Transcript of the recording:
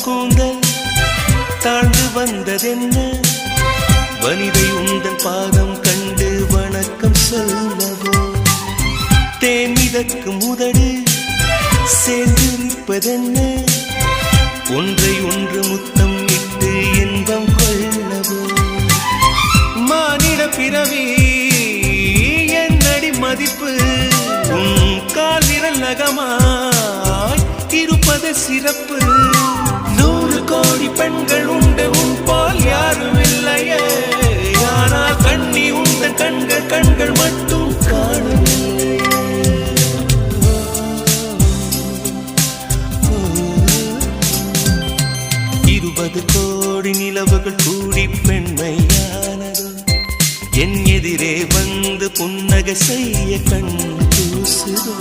கூந்தல் தாழ்ந்து வந்ததென்ன வனிதை உந்தன் பாதம் கண்டு வணக்கம் சொல்லவோ தேன் மிதக்கும் உதடு சேர்ந்து நிற்பதென்ன ஒன்றை ஒன்று முத்தம் இட்டு இன்பம் கொள்ளவோ மானிட பிறவி என்னடி மதிப்பு உன் கால் விரல் நகமாய் இருப்பது சிறப்பு 100 கோடி பெண்கள் உண்டு உன் போல் யாரும் இல்லையே ஆனால் கண்ணி உந்தன் கண்கள் மட்டும் காணவில்லை 20 கோடி நிலவுகள் கூடி பெண்மையானதோ என் எதிரே வந்து புன்னகை செய்ய கண் கூசுதோ